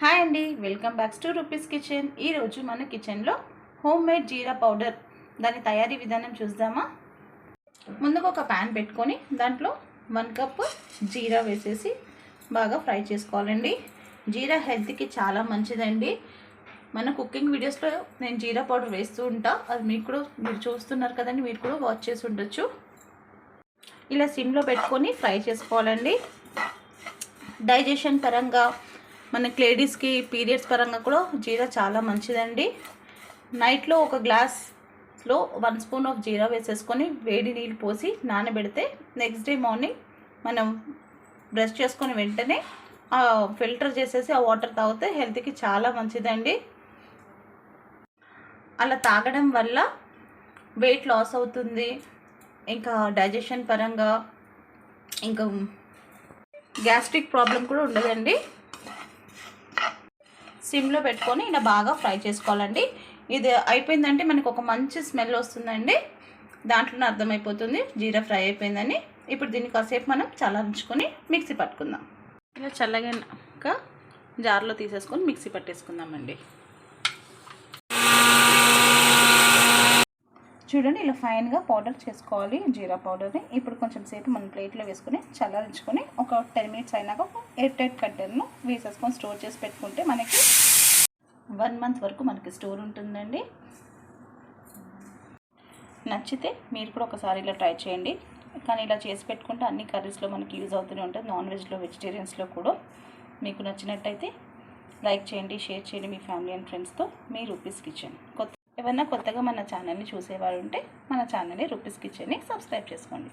Hi అండి, welcome back to rupees kitchen. ఈరోజు మన కిచెన్లో హోమ్ మేడ్ జీరా పౌడర్ దాని తయారీ విధానం చూద్దామా. ముందుగా ఒక ప్యాన్ పెట్టుకొని దాంట్లో 1 కప్ జీరా వేసేసి బాగా ఫ్రై చేసుకోవాలండి. జీరా హెల్త్కి చాలా మంచిదండి. మన కుకింగ్ వీడియోస్లో నేను జీరా పౌడర్ వేస్తూ ఉంటా, అది మీరు చూస్తున్నారు కదండి, మీరు కూడా వాచ్ చేసి ఉండొచ్చు. ఇలా సిమ్లో పెట్టుకొని ఫ్రై చేసుకోవాలండి. డైజెషన్ పరంగా, మనకి లేడీస్కి పీరియడ్స్ పరంగా కూడా జీరా చాలా మంచిదండి. నైట్లో ఒక గ్లాస్లో 1 స్పూన్ ఆఫ్ జీరా వేసేసుకొని వేడి నీళ్ళు పోసి నానబెడితే నెక్స్ట్ డే మార్నింగ్ మనం బ్రష్ చేసుకొని వెంటనే ఫిల్టర్ చేసేసి ఆ వాటర్ తాగితే హెల్త్కి చాలా మంచిదండి. అలా తాగడం వల్ల వెయిట్ లాస్ అవుతుంది, ఇంకా డైజెషన్ పరంగా, ఇంకా గ్యాస్ట్రిక్ ప్రాబ్లం కూడా ఉండదండి. సిమ్లో పెట్టుకొని ఇలా బాగా ఫ్రై చేసుకోవాలండి. ఇది అయిపోయిందంటే మనకు ఒక మంచి స్మెల్ వస్తుందండి, దాంట్లోనే అర్థమైపోతుంది జీరా ఫ్రై అయిపోయిందని. ఇప్పుడు దీన్ని కాసేపు మనం చల్లారించుకొని మిక్సీ పట్టుకుందాం. ఇలా చల్లగాక జార్లో తీసేసుకొని మిక్సీ పట్టేసుకుందామండి. చూడండి, ఇలా ఫైన్గా పౌడర్ చేసుకోవాలి జీరా పౌడర్ని. ఇప్పుడు కొంచెం సేపు మనం ప్లేట్లో వేసుకొని చల్లారించుకొని ఒక 10 మినిట్స్ అయినాక ఒక ఎయిర్ టైట్ కంటైనర్ను వేసేసుకొని స్టోర్ చేసి పెట్టుకుంటే మనకి 1 మంత్ వరకు మనకి స్టోర్ ఉంటుందండి. నచ్చితే మీరు కూడా ఒకసారి ఇలా ట్రై చేయండి. కానీ ఇలా చేసి పెట్టుకుంటే అన్ని కర్రీస్లో మనకి యూజ్ అవుతూనే ఉంటుంది, నాన్ వెజ్లో, వెజిటేరియన్స్లో కూడా. మీకు నచ్చినట్టయితే లైక్ చేయండి, షేర్ చేయండి మీ ఫ్యామిలీ అండ్ ఫ్రెండ్స్తో. మీ రూపీస్ కిచెన్. ఏమన్నా కొత్తగా మన ఛానల్ని చూసేవారు ఉంటే మన ఛానల్ని రూపీస్ కిచెన్ని సబ్స్క్రైబ్ చేసుకోండి.